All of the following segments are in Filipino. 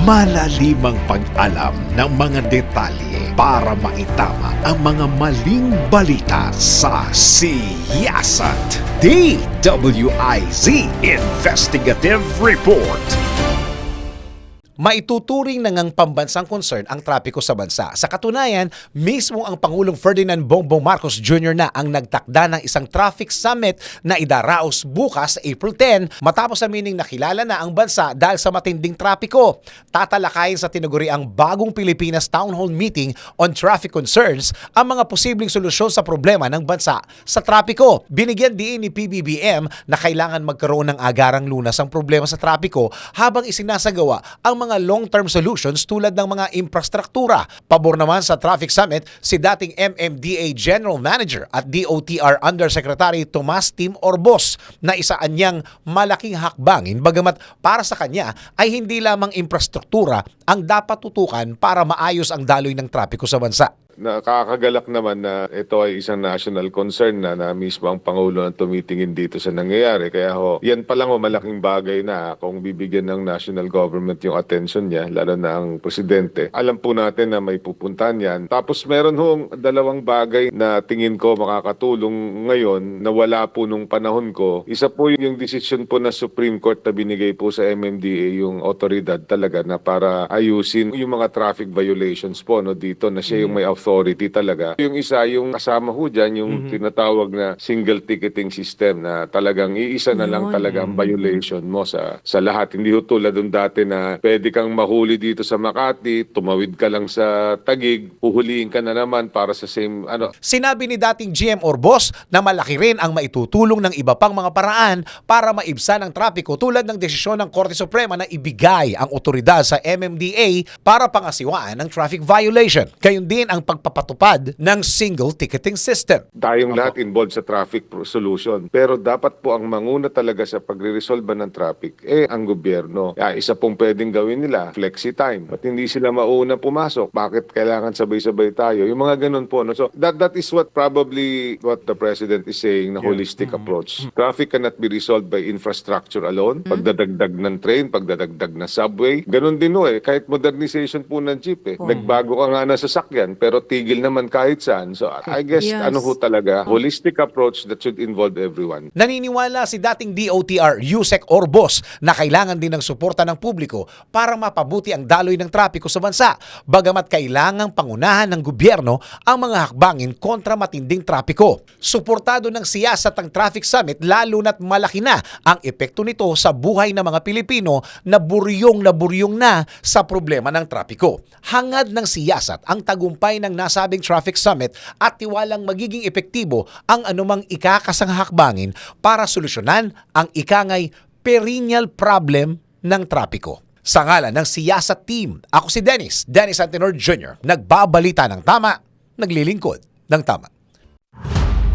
Malalimang pag-alam ng mga detalye para maitama ang mga maling balita sa Siyasat. DWIZ Investigative Report. Maituturing na ngang pambansang concern ang trapiko sa bansa. Sa katunayan, mismo ang Pangulong Ferdinand Bongbong Marcos Jr. na ang nagtakda ng isang traffic summit na idaraos bukas April 10 matapos amining nakilala na ang bansa dahil sa matinding trapiko. Tatalakayin sa tinaguriang bagong Pilipinas Town Hall Meeting on Traffic Concerns ang mga posibleng solusyon sa problema ng bansa sa trapiko. Binigyan din ni PBBM na kailangan magkaroon ng agarang lunas ang problema sa trapiko habang isinasagawa ang mga long-term solutions tulad ng mga infrastruktura. Pabor naman sa Traffic Summit si dating MMDA General Manager at DOTR Undersecretary Tomas Tim Orbos na isaan niyang malaking hakbangin bagamat para sa kanya ay hindi lamang infrastruktura ang dapat tutukan para maayos ang daloy ng trapiko sa bansa. Nakakagalak naman na ito ay isang national concern na mismo ang Pangulo ang tumitingin dito sa nangyayari. Kaya yan pa lang malaking bagay na kung bibigyan ng national government yung attention niya, lalo na ang presidente. Alam po natin na may pupuntahan yan. Tapos meron dalawang bagay na tingin ko makakatulong ngayon na wala po nung panahon ko. Isa po yung decision po na Supreme Court na binigay po sa MMDA, yung otoridad talaga na para ayusin yung mga traffic violations po dito na siya yung may authority talaga. Yung isa, yung kasama ho dyan, yung tinatawag na single ticketing system na talagang iisa na lang talaga ang violation mo sa lahat. Hindi ho tulad ng dati na pwede kang mahuli dito sa Makati, tumawid ka lang sa Taguig, huhulihin ka na naman para sa same Sinabi ni dating GM Orbos na malaki rin ang maitutulong ng iba pang mga paraan para maibsan ang trapiko tulad ng desisyon ng Korte Suprema na ibigay ang otoridad sa MMDA para pangasiwaan ng traffic violation. Gayon din ang pagpapatupad ng single ticketing system. Tayong lahat involved sa traffic solution. Pero dapat po ang manguna talaga sa pagre-resolve ng traffic, ang gobyerno. Isa pong pwedeng gawin nila, flexi time. At hindi sila mauna pumasok. Bakit kailangan sabay-sabay tayo? Yung mga ganun po. So that is what the President is saying na holistic approach. Traffic cannot be resolved by infrastructure alone. Pagdadagdag ng train, pagdadagdag ng subway. Ganun din kahit modernization po ng jeep. Nagbago ka nga na sasakyan, pero tigil naman kahit saan. So I guess talaga, holistic approach that should involve everyone. Naniniwala si dating DOTR Yusek Orbos na kailangan din ng suporta ng publiko para mapabuti ang daloy ng trapiko sa bansa. Bagamat kailangang pangunahan ng gobyerno ang mga hakbangin kontra matinding trapiko. Suportado ng siyasat ang Traffic Summit lalo na't malaki na ang epekto nito sa buhay ng mga Pilipino na buryong na sa problema ng trapiko. Hangad ng siyasat ang tagumpay ng nasabing Traffic Summit at tiwalang magiging epektibo ang anumang ikakasang hakbangin para solusyonan ang ikangay perennial problem ng trapiko. Sa ngalan ng Siyasat Team, ako si Dennis Antenor Jr., nagbabalita ng tama, naglilingkod ng tama.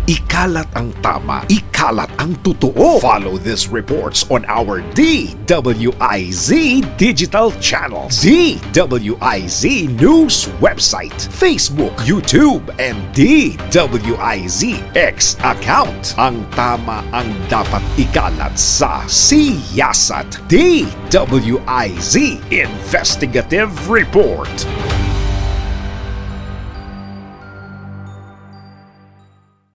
Ikalat ang tama, ikalat ang totoo. Follow these reports on our DWIZ digital channels, DWIZ News website, Facebook, YouTube, and DWIZ X account. Ang tama ang dapat ikalat sa Siyasat DWIZ Investigative Report.